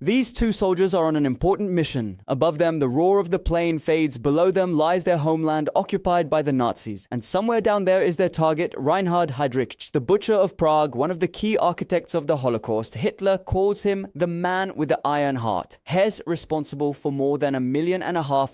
These two soldiers are on an important mission. Above them, the roar of the plane fades. Below them lies their homeland occupied by the Nazis. And somewhere down there is their target, Reinhard Heydrich, the butcher of Prague, one of the key architects of the Holocaust. Hitler calls him the man with the iron heart. He's responsible for more than 1.5 million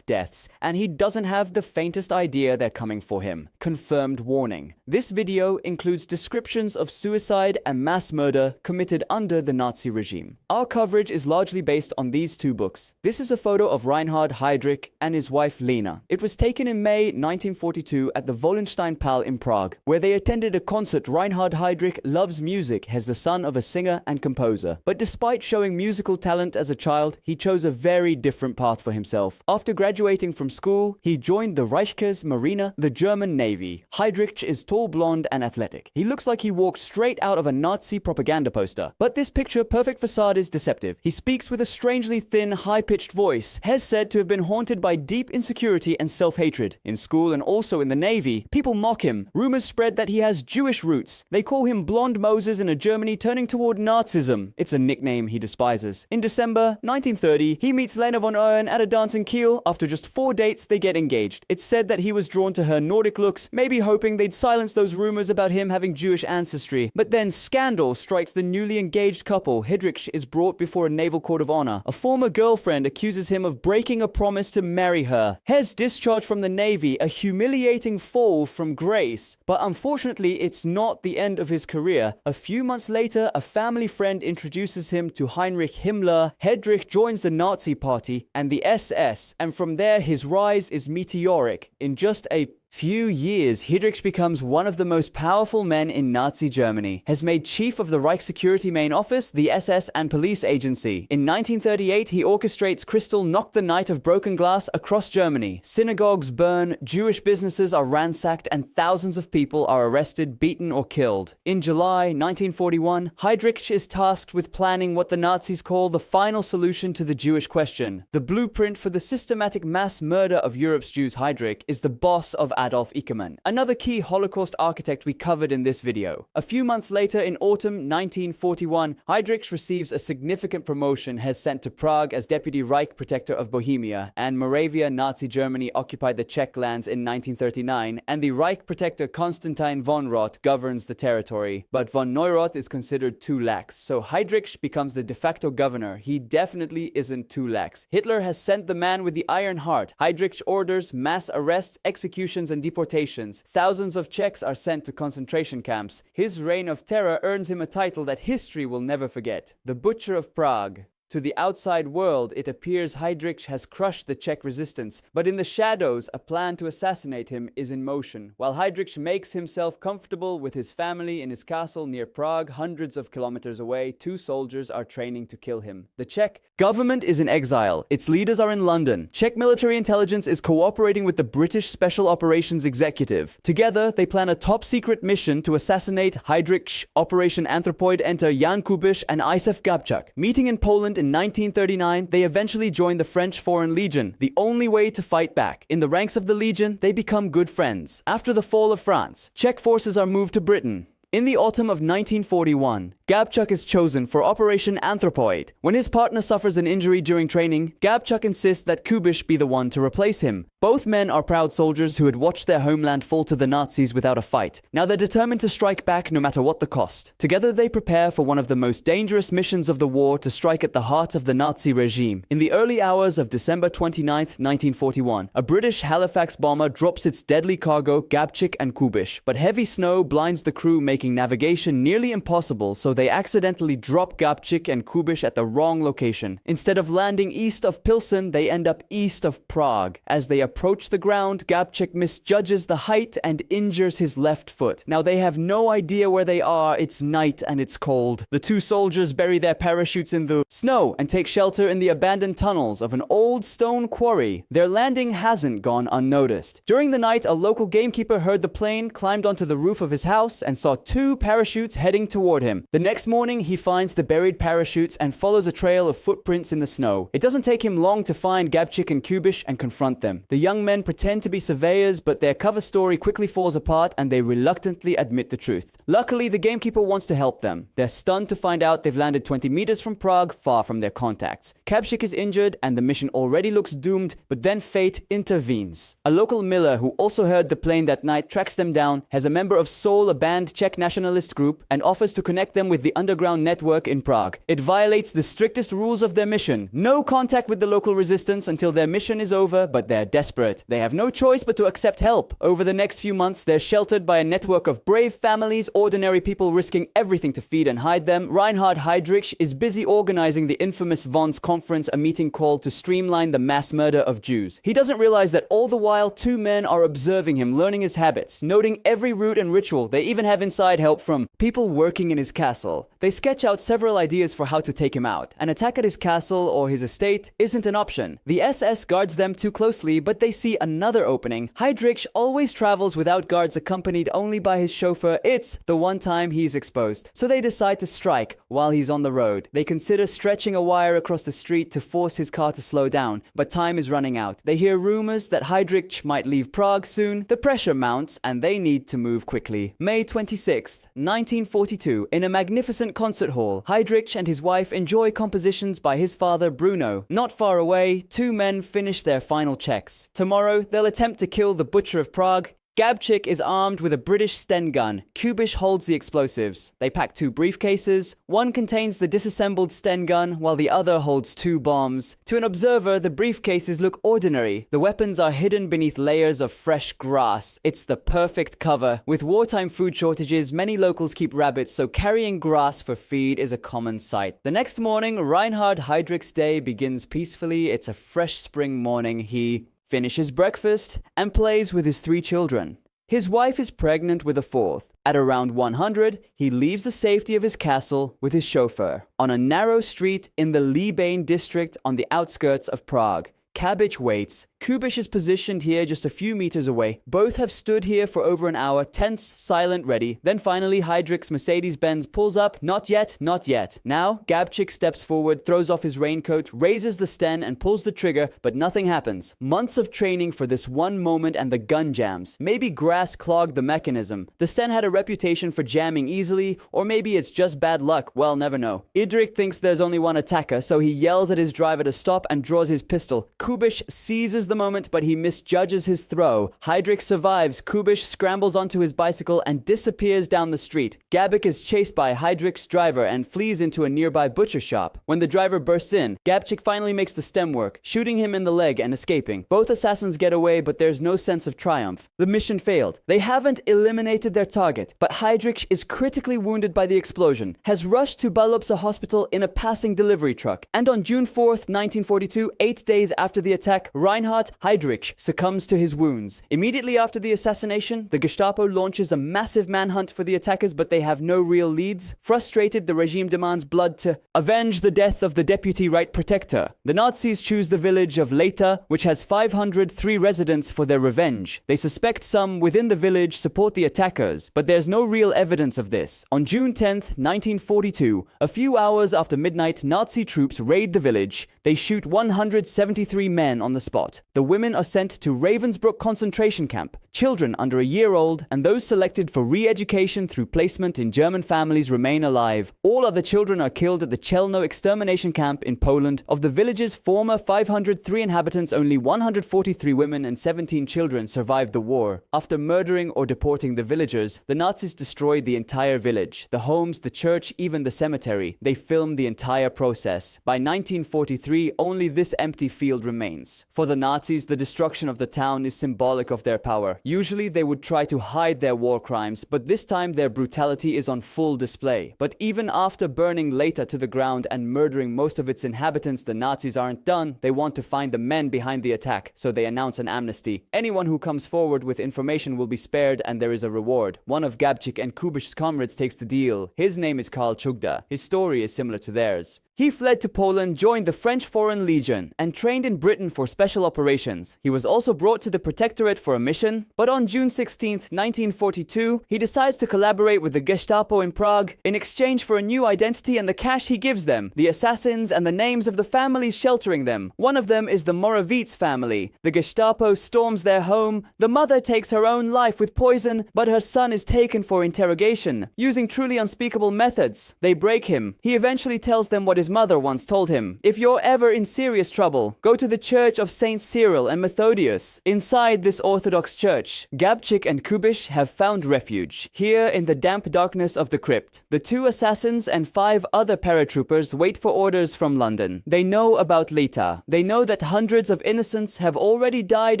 deaths, and he doesn't have the faintest idea they're coming for him. Confirmed warning. This video includes descriptions of suicide and mass murder committed under the Nazi regime. Our coverage is largely based on these two books. This is a photo of Reinhard Heydrich and his wife Lena. It was taken in May 1942 at the Wallenstein Piel in Prague, where they attended a concert. Reinhard Heydrich loves music as the son of a singer and composer. But despite showing musical talent as a child, he chose a very different path for himself. After graduating from school, he joined the Reichsmarine, the German Navy. Heydrich is tall, blonde, and athletic. He looks like he walked straight out of a Nazi propaganda poster. But this picture-perfect facade is deceptive. He speaks with a strangely thin, high-pitched voice. He's said to have been haunted by deep insecurity and self-hatred. In school and also in the Navy, people mock him. Rumors spread that he has Jewish roots. They call him Blonde Moses in a Germany turning toward Nazism. It's a nickname he despises. In December 1930, he meets Lena von Euren at a dance in Kiel. After just 4 dates, they get engaged. It's said that he was drawn to her Nordic looks, maybe hoping they'd silence those rumors about him having Jewish ancestry. But then scandal strikes the newly engaged couple. Heydrich is brought before a naval court of honor. A former girlfriend accuses him of breaking a promise to marry her. Hes discharged from the Navy, a humiliating fall from grace. But unfortunately, it's not the end of his career. A few months later, a family friend introduces him to Heinrich Himmler. Heydrich joins the Nazi Party and the SS, and from there his rise is meteoric. In just a few years, Heydrich becomes one of the most powerful men in Nazi Germany, has made chief of the Reich Security Main Office, the SS and police agency. In 1938, he orchestrates Kristallnacht, the night of broken glass across Germany. Synagogues burn, Jewish businesses are ransacked, and thousands of people are arrested, beaten, or killed. In July 1941, Heydrich is tasked with planning what the Nazis call the final solution to the Jewish question. The blueprint for the systematic mass murder of Europe's Jews. Heydrich is the boss of Adolf Eichmann, another key Holocaust architect we covered in this video. A few months later, in autumn 1941, Heydrich receives a significant promotion. He's sent to Prague as Deputy Reich Protector of Bohemia, and Moravia. Nazi Germany occupied the Czech lands in 1939, and the Reich Protector Konstantin von Rott governs the territory. But von Neurath is considered too lax, so Heydrich becomes the de facto governor. He definitely isn't too lax. Hitler has sent the man with the iron heart. Heydrich orders mass arrests, executions, and deportations. Thousands of Czechs are sent to concentration camps. His reign of terror earns him a title that history will never forget: the Butcher of Prague. To the outside world, it appears Heydrich has crushed the Czech resistance, but in the shadows, a plan to assassinate him is in motion. While Heydrich makes himself comfortable with his family in his castle near Prague, hundreds of kilometers away, two soldiers are training to kill him. The Czech government is in exile. Its leaders are in London. Czech military intelligence is cooperating with the British Special Operations Executive. Together, they plan a top-secret mission to assassinate Heydrich. Operation Anthropoid enter Jan Kubiš and Isef Gabčak. Meeting in Poland in 1939, they eventually join the French Foreign Legion, the only way to fight back. In the ranks of the Legion, they become good friends. After the fall of France, Czech forces are moved to Britain. In the autumn of 1941, Gabčak is chosen for Operation Anthropoid. When his partner suffers an injury during training, Gabčak insists that Kubiš be the one to replace him. Both men are proud soldiers who had watched their homeland fall to the Nazis without a fight. Now they're determined to strike back no matter what the cost. Together they prepare for one of the most dangerous missions of the war, to strike at the heart of the Nazi regime. In the early hours of December 29th, 1941, a British Halifax bomber drops its deadly cargo, Gabčak and Kubiš. But heavy snow blinds the crew, making navigation nearly impossible, so they accidentally drop Gabčak and Kubiš at the wrong location. Instead of landing east of Pilsen, they end up east of Prague. As they approach the ground, Gabčak misjudges the height and injures his left foot. Now they have no idea where they are. It's night and it's cold. The two soldiers bury their parachutes in the snow and take shelter in the abandoned tunnels of an old stone quarry. Their landing hasn't gone unnoticed. During the night, a local gamekeeper heard the plane, climbed onto the roof of his house, and saw two parachutes heading toward him. The next morning, he finds the buried parachutes and follows a trail of footprints in the snow. It doesn't take him long to find Gabčík and Kubiš and confront them. The young men pretend to be surveyors, but their cover story quickly falls apart and they reluctantly admit the truth. Luckily, the gamekeeper wants to help them. They're stunned to find out they've landed 20 meters from Prague, far from their contacts. Gabčík is injured and the mission already looks doomed, but then fate intervenes. A local miller who also heard the plane that night tracks them down, has a member of Soul, a banned Czech nationalist group, and offers to connect them with the underground network in Prague. It violates the strictest rules of their mission. No contact with the local resistance until their mission is over, but they're desperate. They have no choice but to accept help. Over the next few months, they're sheltered by a network of brave families, ordinary people risking everything to feed and hide them. Reinhard Heydrich is busy organizing the infamous Vons conference, a meeting called to streamline the mass murder of Jews. He doesn't realize that all the while, two men are observing him, learning his habits, noting every route and ritual. They even have inside help from people working in his castle. They sketch out several ideas for how to take him out. An attack at his castle or his estate isn't an option. The SS guards them too closely, but they see another opening. Heydrich always travels without guards, accompanied only by his chauffeur. It's the one time he's exposed. So they decide to strike while he's on the road. They consider stretching a wire across the street to force his car to slow down, but time is running out. They hear rumors that Heydrich might leave Prague soon. The pressure mounts and they need to move quickly. May 26th, 1942, in a magnificent concert hall, Heydrich and his wife enjoy compositions by his father Bruno. Not far away, two men finish their final checks. Tomorrow, they'll attempt to kill the Butcher of Prague. Gabčík is armed with a British Sten gun. Kubiš holds the explosives. They pack two briefcases. One contains the disassembled Sten gun, while the other holds two bombs. To an observer, the briefcases look ordinary. The weapons are hidden beneath layers of fresh grass. It's the perfect cover. With wartime food shortages, many locals keep rabbits, so carrying grass for feed is a common sight. The next morning, Reinhard Heydrich's day begins peacefully. It's a fresh spring morning. He finishes breakfast and plays with his three children. His wife is pregnant with a fourth. At around 100, he leaves the safety of his castle with his chauffeur on a narrow street in the Líbeň district on the outskirts of Prague. Gabčík waits. Kubiš is positioned here just a few meters away. Both have stood here for over an hour, tense, silent, ready. Then finally, Heydrich's Mercedes-Benz pulls up. Not yet, not yet. Now, Gabčík steps forward, throws off his raincoat, raises the Sten and pulls the trigger, but nothing happens. Months of training for this one moment and the gun jams. Maybe grass clogged the mechanism. The Sten had a reputation for jamming easily, or maybe it's just bad luck. Well, never know. Heydrich thinks there's only one attacker, so he yells at his driver to stop and draws his pistol. Kubiš seizes the moment, but he misjudges his throw. Heydrich survives. Kubiš scrambles onto his bicycle and disappears down the street. Gabčík is chased by Heydrich's driver and flees into a nearby butcher shop. When the driver bursts in, Gabčík finally makes the stem work, shooting him in the leg and escaping. Both assassins get away, but there's no sense of triumph. The mission failed. They haven't eliminated their target, but Heydrich is critically wounded by the explosion, has rushed to Balubce hospital in a passing delivery truck, and on June 4th, 1942, 8 days after the attack, Reinhard Heydrich succumbs to his wounds. Immediately after the assassination, the Gestapo launches a massive manhunt for the attackers, but they have no real leads. Frustrated, the regime demands blood to avenge the death of the deputy right protector. The Nazis choose the village of Leta, which has 503 residents, for their revenge. They suspect some within the village support the attackers, but there's no real evidence of this. On June 10th, 1942, a few hours after midnight, Nazi troops raid the village. They shoot 173 men on the spot. The women are sent to Ravensbrück concentration camp. Children under a year old and those selected for re-education through placement in German families remain alive. All other children are killed at the Chelno extermination camp in Poland. Of the village's former 503 inhabitants, only 143 women and 17 children survived the war. After murdering or deporting the villagers, the Nazis destroyed the entire village, the homes, the church, even the cemetery. They filmed the entire process. By 1943, only this empty field remains. For the Nazis, the destruction of the town is symbolic of their power. Usually they would try to hide their war crimes, but this time their brutality is on full display. But even after burning Leta to the ground and murdering most of its inhabitants, the Nazis aren't done. They want to find the men behind the attack, so they announce an amnesty. Anyone who comes forward with information will be spared, and there is a reward. One of Gabčík and Kubiš's comrades takes the deal. His name is Karl Čugda. His story is similar to theirs. He fled to Poland, joined the French Foreign Legion, and trained in Britain for special operations. He was also brought to the Protectorate for a mission, but on June 16, 1942, he decides to collaborate with the Gestapo in Prague in exchange for a new identity and the cash he gives them, the assassins and the names of the families sheltering them. One of them is the Moravits family. The Gestapo storms their home. The mother takes her own life with poison, but her son is taken for interrogation. Using truly unspeakable methods, they break him. He eventually tells them what his mother once told him. If you're ever in serious trouble, go to the church of Saint Cyril and Methodius. Inside this Orthodox church, Gabčík and Kubiš have found refuge. Here in the damp darkness of the crypt, the two assassins and 5 other paratroopers wait for orders from London. They know about Lita. They know that hundreds of innocents have already died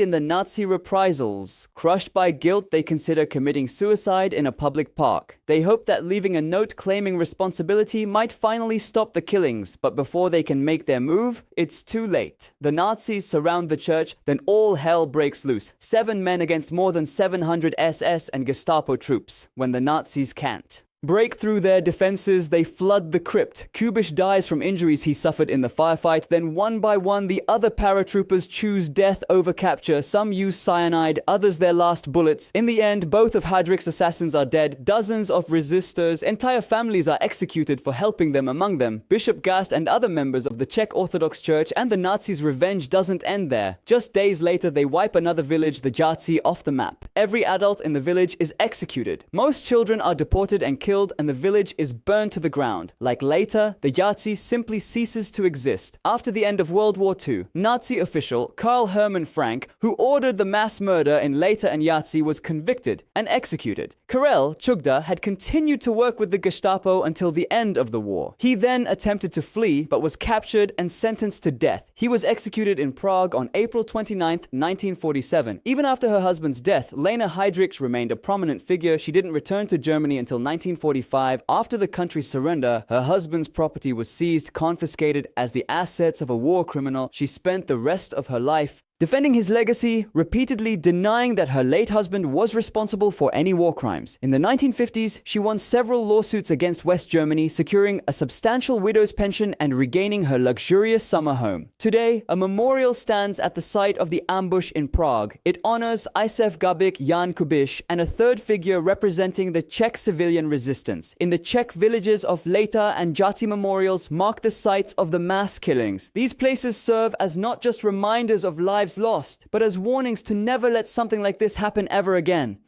in the Nazi reprisals. Crushed by guilt, they consider committing suicide in a public park. They hope that leaving a note claiming responsibility might finally stop the killings, but before they can make their move, it's too late. The Nazis surround the church, then all hell breaks loose. 7 men against more than 700 SS and Gestapo troops, when the Nazis can't break through their defenses. They flood the crypt. Kubiš dies from injuries he suffered in the firefight. Then one by one, the other paratroopers choose death over capture. Some use cyanide, others their last bullets. In the end, both of Hadrik's assassins are dead. Dozens of resistors, entire families are executed for helping them. Among them, Bishop Gast and other members of the Czech Orthodox Church. And the Nazis' revenge doesn't end there. Just days later, they wipe another village, the Jáci, off the map. Every adult in the village is executed. Most children are deported and killed, and the village is burned to the ground. Like later, the Jáci simply ceases to exist. After the end of World War II, Nazi official Karl Hermann Frank, who ordered the mass murder in Lejta and Jáci, was convicted and executed. Karel Čugda had continued to work with the Gestapo until the end of the war. He then attempted to flee, but was captured and sentenced to death. He was executed in Prague on April 29, 1947. Even after her husband's death, Lena Heydrich remained a prominent figure. She didn't return to Germany until 1945. After the country's surrender, her husband's property was seized, confiscated as the assets of a war criminal. She spent the rest of her life defending his legacy, repeatedly denying that her late husband was responsible for any war crimes. In the 1950s, she won several lawsuits against West Germany, securing a substantial widow's pension and regaining her luxurious summer home. Today, a memorial stands at the site of the ambush in Prague. It honors Isef Gabik, Jan Kubiš, and a third figure representing the Czech civilian resistance. In the Czech villages of Lejta and Jáci memorials mark the sites of the mass killings. These places serve as not just reminders of lives lost, but as warnings to never let something like this happen ever again.